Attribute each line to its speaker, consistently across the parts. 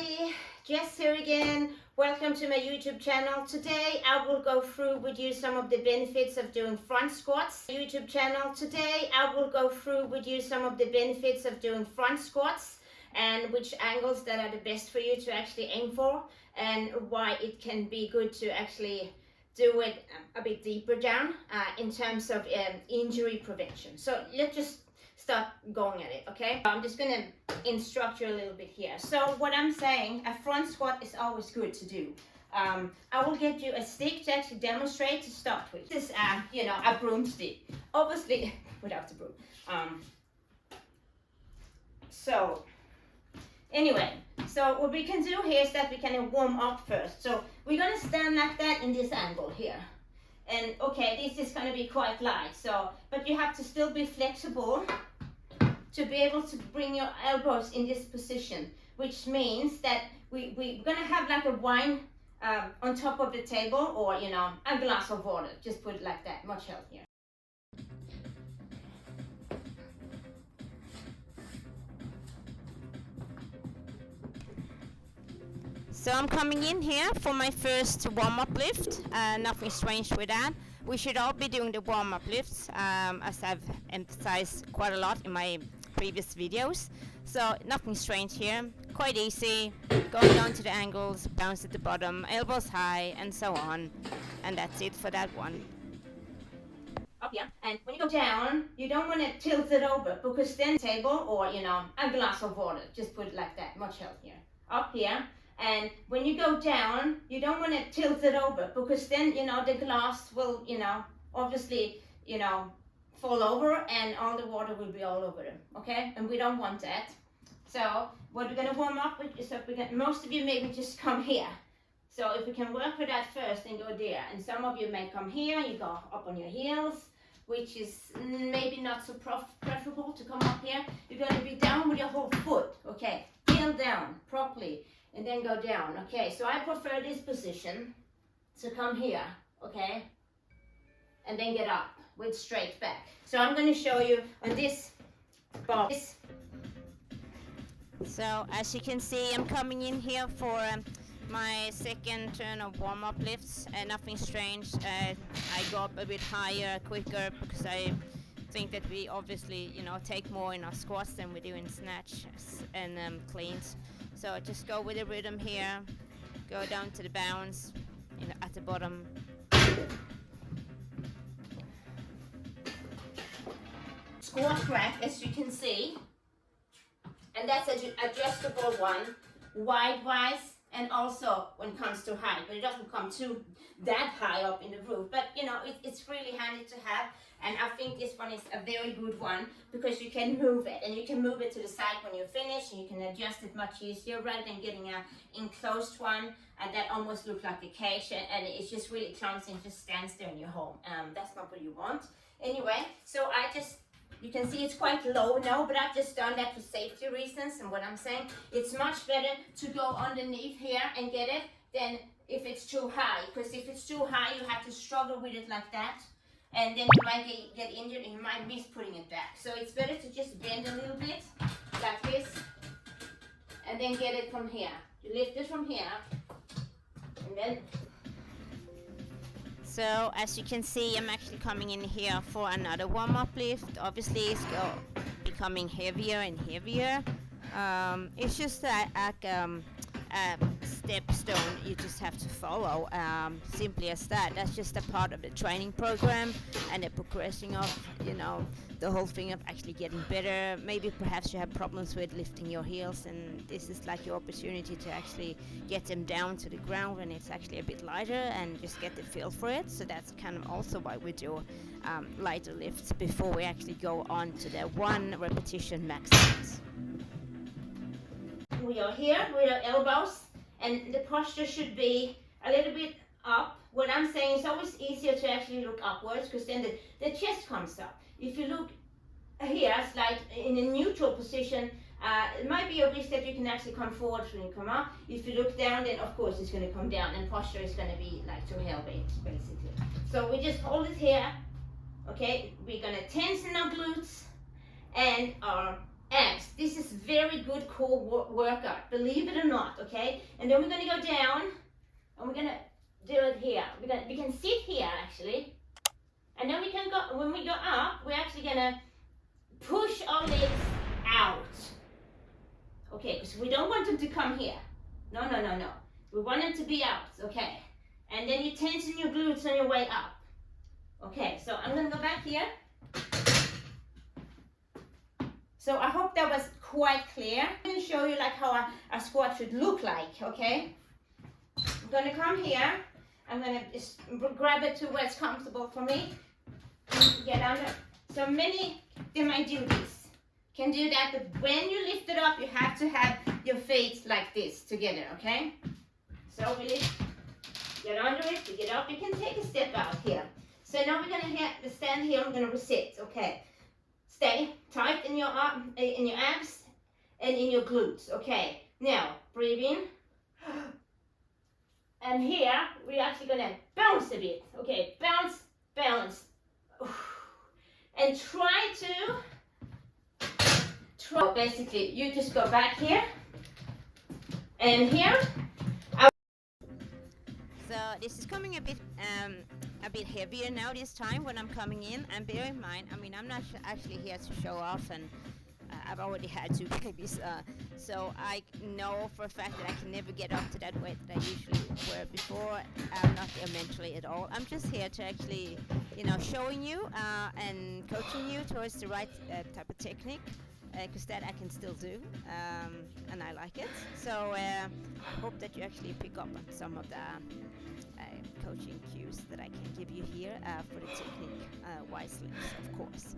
Speaker 1: everybody, Jess here again. Welcome to my YouTube channel. Today I will go through with you some of the benefits of doing front squats. YouTube channel. Today I will go through with you some of the benefits of doing front squats and which angles that are the best for you to actually aim for and why it can be good to actually do it a bit deeper down in terms of injury prevention. So let's just start going at it, okay? I'm just gonna instruct you a little bit here. So what I'm saying, a front squat is always good to do. I will get you a stick to actually demonstrate to start with. This is a broomstick, obviously without the broom. So anyway, so what we can do here is that we can warm up first. So we're gonna stand like that in this angle here. And okay, this is gonna be quite light, so, but you have to still be flexible to be able to bring your elbows in this position, which means that we're gonna have like a wine on top of the table, or a glass of water, just put it like that, much healthier. So I'm coming in here for my first warm-up lift, nothing strange with that. We should all be doing the warm-up lifts, as I've emphasized quite a lot in my previous videos. So nothing strange here, quite easy, going down to the ankles, bounce at the bottom, elbows high, and so on. And that's it for that one. Up here, and when you go down, you don't want to tilt it over, because then table or a glass of water, just put it like that, much healthier. Up here. And when you go down, you don't want to tilt it over, because then, the glass will, obviously, fall over and all the water will be all over them, okay? And we don't want that. So what we're going to warm up with is that most of you maybe just come here. So if we can work with that first and go there. And some of you may come here, you go up on your heels, which is maybe not so preferable to come up here. You're going to be down with your whole foot, okay? Heel down properly. And then go down, okay? So I prefer this position, so come here, okay? And then get up with straight back. So I'm going to show you on this bar. So as you can see, I'm coming in here for my second turn of warm-up lifts, and nothing strange. I go up a bit higher, quicker, because I think that we obviously, take more in our squats than we do in snatch and cleans. So just go with the rhythm here, go down to the bounce at the bottom. Squat rack, as you can see, and that's an adjustable one, wide-wise, and also when it comes to height, but it doesn't come too that high up in the roof. But it's really handy to have, and I think this one is a very good one because you can move it, and you can move it to the side when you're finished, and you can adjust it much easier rather than getting an enclosed one and that almost looks like a cage, and it's just really clumsy and just stands there in your home. That's not what you want. Anyway, so you can see it's quite low now, but I've just done that for safety reasons. And what I'm saying, it's much better to go underneath here and get it than if it's too high, because if it's too high, you have to struggle with it like that, and then you might get injured and you might miss putting it back. So it's better to just bend a little bit like this and then get it from here. You lift it from here and then. So as you can see, I'm actually coming in here for another warm-up lift. Obviously it's becoming heavier and heavier. It's just a step stone you just have to follow, simply as that. That's just a part of the training program and the progressing of the whole thing of actually getting better. Maybe perhaps you have problems with lifting your heels, and this is like your opportunity to actually get them down to the ground when it's actually a bit lighter and just get the feel for it. So that's kind of also why we do lighter lifts before we actually go on to the 1 repetition max. We are here with our elbows, and the posture should be a little bit up. What I'm saying is always easier to actually look upwards, because then the chest comes up. If you look here, it's like in a neutral position, it might be a risk that you can actually come forward when you come up. If you look down, then of course it's going to come down, and posture is going to be like to hell basically. So we just hold it here, okay? We're going to tension our glutes and our
Speaker 2: abs. This is very good core workout, believe it or not, okay? And then we're gonna go down, and we're gonna do it here. We can sit here actually, and then we can go, when we go up, we're actually gonna push our legs out. Okay, because we don't want them to come here. No. We want them to be out, okay? And then you tension your glutes on your way up. Okay, so I'm gonna go back here. So I hope that was quite clear. I'm going to show you like how a squat should look like, okay? I'm going to come here. I'm going to just grab it to where it's comfortable for me. Get under. So many, they might do this. Can do that, but when you lift it up, you have to have your feet like this together, okay? So we lift, get under it, you get up. You can take a step out here. So now we're going to stand here. I'm going to reset, okay? Stay tight in your arm, in your abs, and in your glutes. Okay. Now breathe in, and here we're actually gonna bounce a bit. Okay, bounce, balance, and try. Basically, you just go back here and here.
Speaker 1: So this is coming a bit heavier now this time when I'm coming in, and bear in mind, I mean, I'm not actually here to show off, and I've already had 2 babies, so I know for a fact that I can never get up to that weight that I usually were before. I'm not there mentally at all. I'm just here to actually, showing you and coaching you towards the right type of technique, because that I can still do, and I like it. So I hope that you actually pick up on some of the coaching cues that I can give you here for the technique wisely, of course.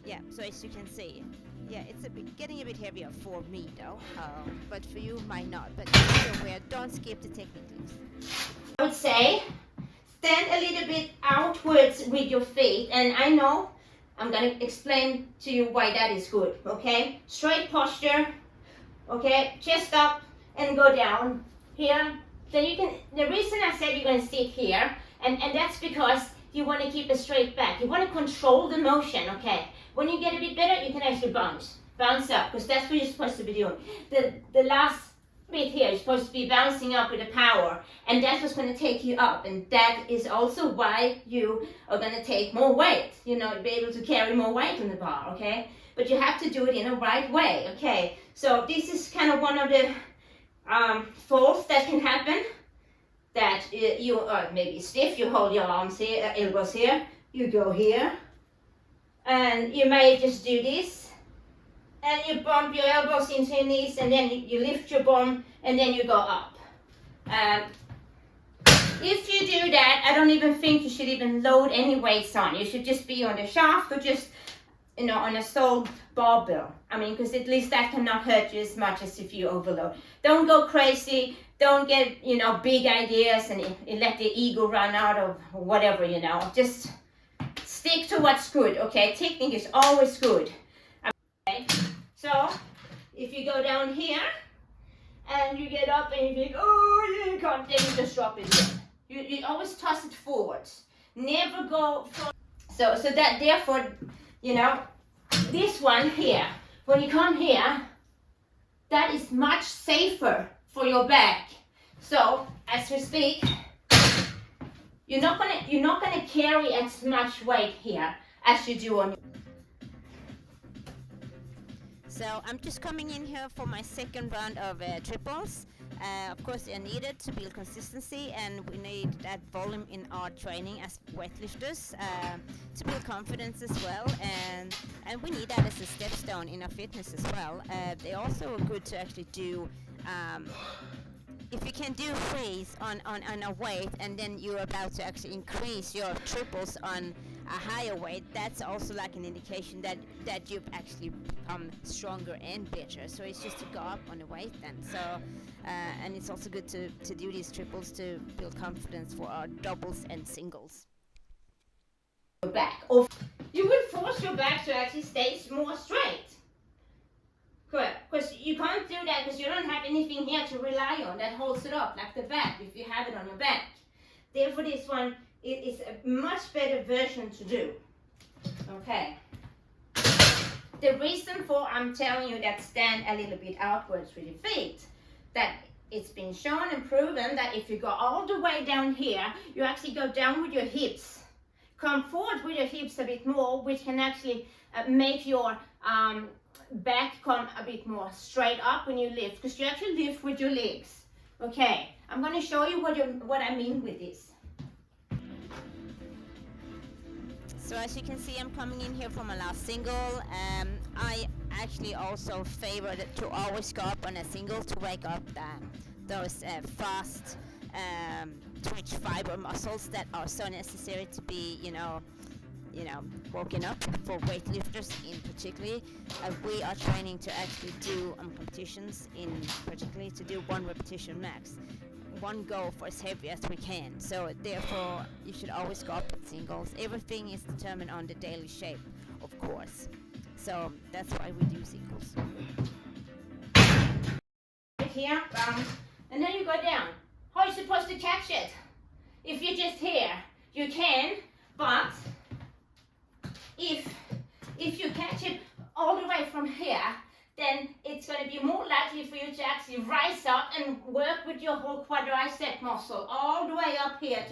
Speaker 1: Yeah, so as you can see, yeah, it's getting a bit heavier for me though, but for you might not. But be aware, don't skip the techniques.
Speaker 2: I would say stand a little bit outwards with your feet, and I know I'm going to explain to you why that is good, okay? Straight posture, okay? Chest up and go down here. Then you can, the reason I said you're going to sit here, and that's because you want to keep a straight back. You want to control the motion, okay? When you get a bit better, you can actually bounce up, because that's what you're supposed to be doing. The last bit here is supposed to be bouncing up with the power, and that's what's going to take you up, and that is also why you are going to take more weight, be able to carry more weight on the bar, okay? But you have to do it in a right way, okay? So this is kind of one of the faults that can happen, that you are maybe stiff. You hold your arms here, elbows here, you go here, and you may just do this, and you bump your elbows into your knees, and then you lift your bum, and then you go up. If you do that, I don't even think you should even load any weights on. You should just be on the shaft, or just on a sole barbell. I mean, because at least that cannot hurt you as much as if you overload. Don't go crazy. Don't get big ideas and let the ego run out of whatever. Just stick to what's good. Okay, technique is always good. Okay. So if you go down here and you get up and you think, oh, you can't, then you just drop it in. You always toss it forwards. Never go forward. So that therefore, this one here, when you come here, that is much safer for your back. So as we speak, you're not gonna carry as much weight here as you do on your.
Speaker 1: So I'm just coming in here for my second round of triples. Of course, they're needed to build consistency, and we need that volume in our training as weightlifters to build confidence as well, and we need that as a stepstone in our fitness as well. They're also good to actually do. If you can do freeze on a weight, and then you're about to actually increase your triples on a higher weight, that's also like an indication that you've actually become stronger and better. So it's just to go up on the weight then. So and it's also good to do these triples to build confidence for our doubles and singles.
Speaker 2: Back, or you will force your back to actually stay more straight. Correct, because you can't do that because you don't have anything here to rely on that holds it up, like the back, if you have it on your back. Therefore, this one is a much better version to do. Okay. The reason for I'm telling you that stand a little bit outwards with your feet, that it's been shown and proven that if you go all the way down here, you actually go down with your hips. Come forward with your hips a bit more, which can actually make your back come a bit more straight up when you lift, because you actually lift with your legs. Okay, I'm going to show you what I mean with this.
Speaker 1: So as you can see, I'm coming in here from a last single. I actually also favor to always go up on a single to wake up those fast twitch fiber muscles that are so necessary to be, woken up for weightlifters in particularly. We are training to actually do competitions in particularly to do 1 repetition max. One go for as heavy as we can. So therefore, you should always go up with singles. Everything is determined on the daily shape, of course. So that's why we do singles.
Speaker 2: Here, and then you go down. How are you supposed to catch it? If you're just here, you can, but if you catch it all the way from here, then it's going to be more likely for you to actually rise up and work with your whole quadricep muscle all the way up here